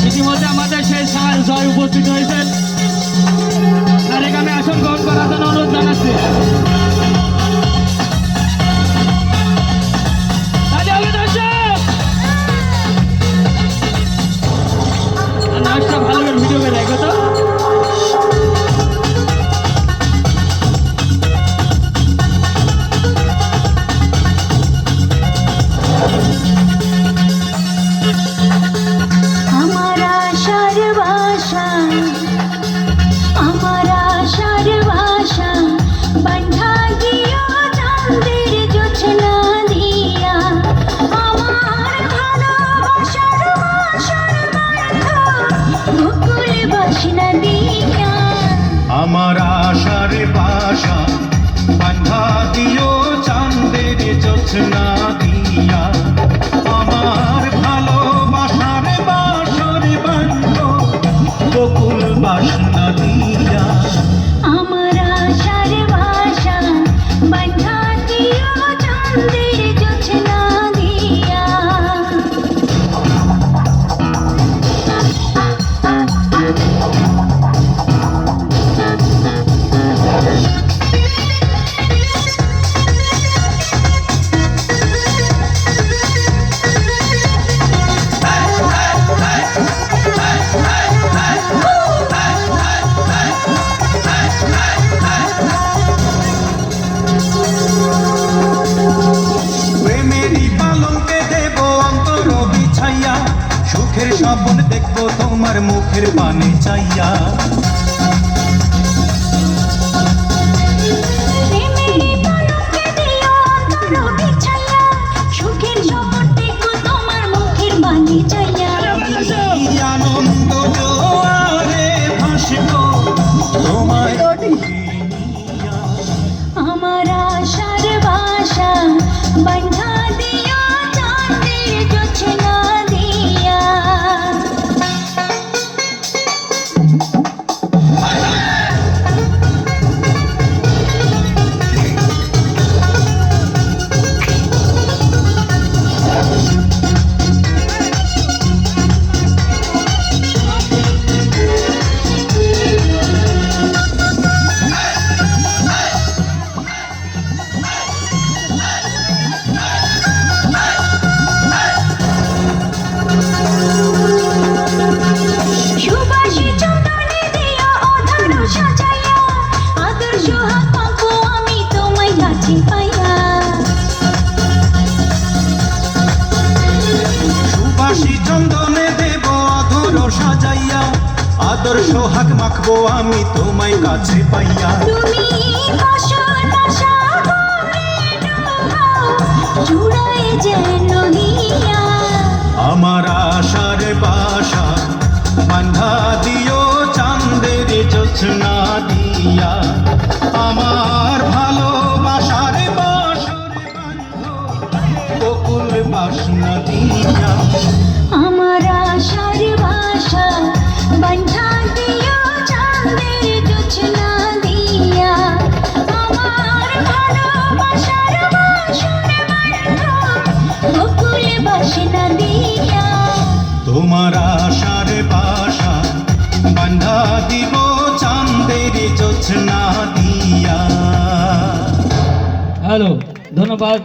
ইতিমধ্যে আমাদের সেই জয় উপস্থিত হয়েছেন, তার এখানে আসন গ্রহণ করার জন্য অনুরোধ জানাচ্ছি। নাচটা ভালো করে ভিডিও করে দেখো তো। আমার আশার বাসা বান্ধা দিও চাঁদের জোছনা দিয়া, আমার ভালোবাসার বাসর বান্ধ বকুল বাসনা দিয়া। আমার আশার বাসা বান্ধা দিও চাঁদের জোছনা দিয়া। সুখের স্বপ্ন দেখবো তোমার মুখের পানে চাইয়া। আনন্দ জোয়ারে ভাসবো তোমায় আমার আশার বাসা বান্ধা দিও চাঁদের জোছনা দিয়া। চন্দনে দেব অধর সাজাইয়া, আদর সোহাগ মাখবো আমি তোমায় কাছে পাইয়া। তুমি বাসনা সাগরে ডুবাও জুড়ায় যেন হিয়া। আমার আশার বাসা বান্ধা দিও চাঁদের জোছনা দিয়া, আমার ভালোবাসার বাসর বান্ধ বকুল বাসনা দিয়া। আমার আশার বাসা বান্ধা দিও চাঁদের জোছনা দিয়া, আমার ভালোবাসার বাসর বান্ধ বকুল বাসনা দিয়া। তোমার আশার বাসা বান্ধা দিব চাঁদের জোছনা দিয়া। হ্যালো, ধন্যবাদ।